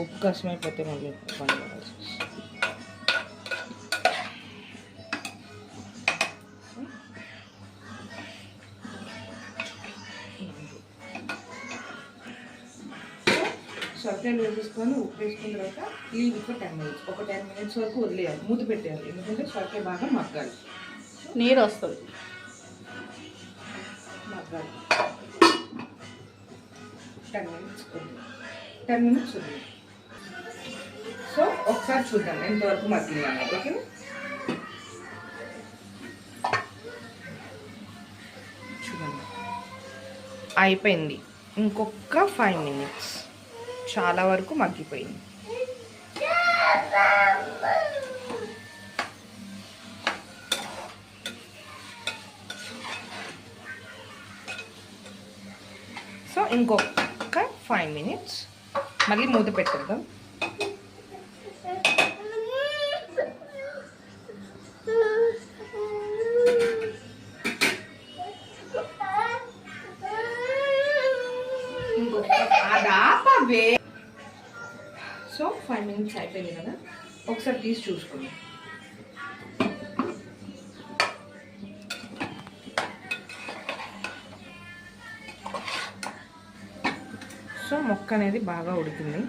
ఉప్పు కష్టమైపోతే మళ్ళీ పని కావాల్సి సొరకాయలు వేసేసుకొని ఉప్పు వేసుకున్న తర్వాత లీవ్ ఒక 10 minutes, ఒక 10 minutes వరకు వదిలేయాలి, మూత పెట్టేయాలి. ఎందుకంటే సొరకాయ బాగా మగ్గాలి, నీరు వస్తుంది. మగ్గాలి 10 minutes వదిలేదు, 10 minutes వదిలేదు. సో ఒకసారి చూద్దాం ఎంతవరకు మగ్గింది అన్నది. ఓకేనా, చూడండి అయిపోయింది. ఇంకొక 5 minutes, చాలా వరకు మగ్గిపోయింది. సో ఇంకొక 5 minutes మళ్ళీ మూత పెట్టేద్దాం. సో 5 minutes అయిపోయింది కదా, ఒకసారి తీసి చూసుకోండి. సో మొక్క అనేది బాగా ఉడికింది.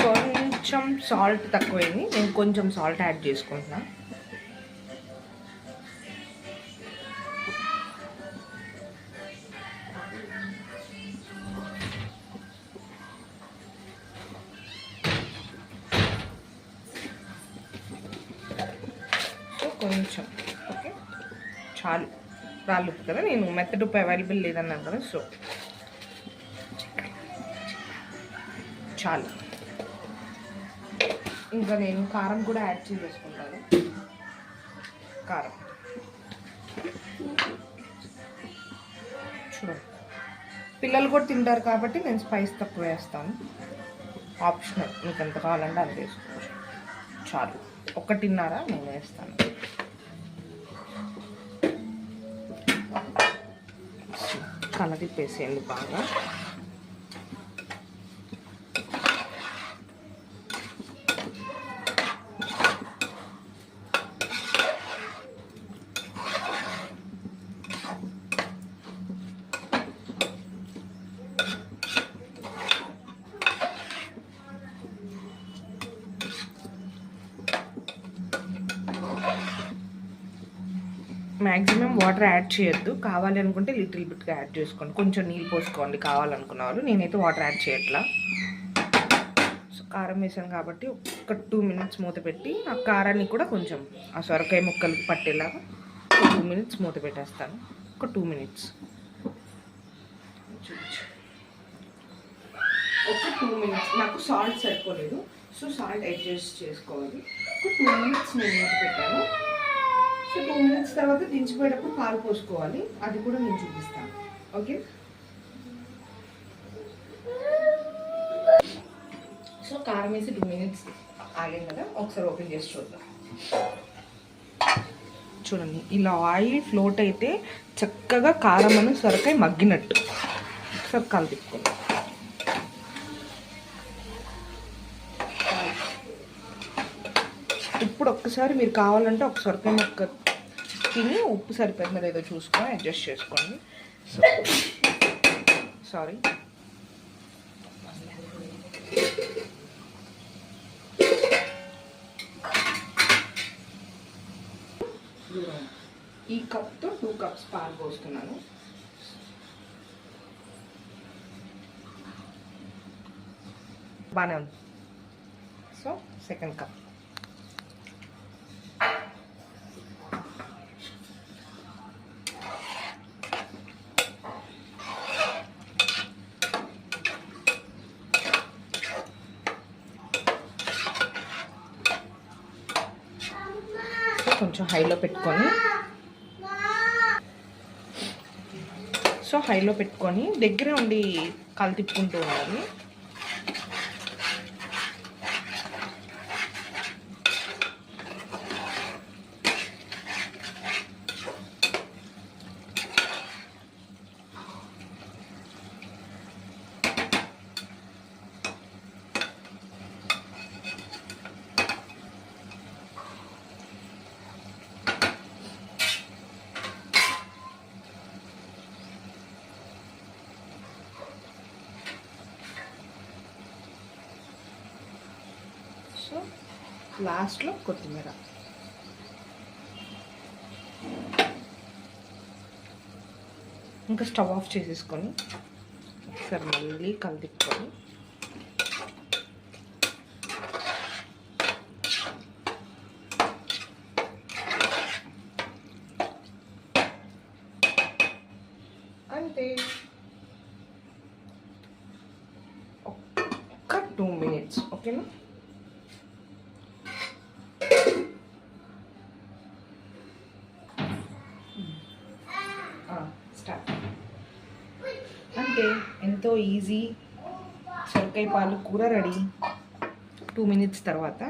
కొంచెం సాల్ట్ తక్కువైంది, నేను కొంచెం సాల్ట్ యాడ్ చేసుకుంటున్నా. కొంచెం ఓకే, చాలు. రాళ్ళు ఉప్పు కదా, నేను మెత్తటి ఉప్పు అవైలబుల్ లేదన్నాను కదా, సో చాలు. ఇంకా నేను కారం కూడా యాడ్ చేసుకుంటాను. కారం చూడండి, పిల్లలు కూడా తింటారు కాబట్టి నేను స్పైస్ తక్కువ వేస్తాను, ఆప్షనల్, మీకు ఎంత కావాలంటే అది వేసుకోవచ్చు. చాలు, 1.5 నేను వేస్తాను. కలదిప్పేసేయండి బాగా. మ్యాక్సిమం వాటర్ యాడ్ చేయొద్దు, కావాలి అనుకుంటే లిటిల్ బిట్గా యాడ్ చేసుకోండి, కొంచెం నీళ్ళు పోసుకోండి కావాలనుకున్న వాళ్ళు. నేనైతే వాటర్ యాడ్ చేయట్లా. సో కారం వేసాను కాబట్టి ఒక 2 minutes మూత పెట్టి ఆ కారాన్ని కూడా కొంచెం ఆ సొరకాయ ముక్కలకి పట్టేలాగా ఒక 2 minutes మూత పెట్టేస్తాను. ఒక 2 minutes, ఒక 2 minutes. నాకు సాల్ట్ సరిపోలేదు, సో సాల్ట్ అడ్జస్ట్ చేసుకోవాలి. ఒక 2 minutes నేను మూత పెట్టాను. సో 2 minutes తర్వాత దించిపోయేటప్పుడు పాలు పోసుకోవాలి, అది కూడా నేను చూపిస్తాను. ఓకే, సో కారం వేసి 2 minutes ఆగాం కదా, ఒకసారి ఓపెన్ చేసి చూద్దాం. చూడండి, ఇలా ఆయిల్ ఫ్లోట్ అయితే చక్కగా కారం అని సొరకాయ మగ్గినట్టు. ఒకసారి కాలు తిప్పుకోండి. ఇప్పుడు ఒక్కసారి మీరు కావాలంటే ఒక సొరకాయ ముక్క తిని ఉప్పు సరిపోయిందో లేదో చూసుకొని అడ్జస్ట్ చేసుకోండి. సారీ, ఈ కప్తో 2 cups పాలు పోస్తున్నాను. బాగానే ఉంది. So second cup. కొంచెం హైలో పెట్టుకొని, సో హైలో పెట్టుకొని దగ్గర ఉండి కలు తిప్పుకుంటూ ఉండాలి. సో లాస్ట్లో కొత్తిమీర. ఇంకా స్టవ్ ఆఫ్ చేసేసుకొని ఒకసారి మళ్ళీ కలిదిప్పుకొని అంతే. ఒక్క 2 minutes, ఓకేనా? స్టార్ట్. అంటే ఎంతో ఈజీ సొరకాయ పాలు కూర రెడీ. 2 minutes తర్వాత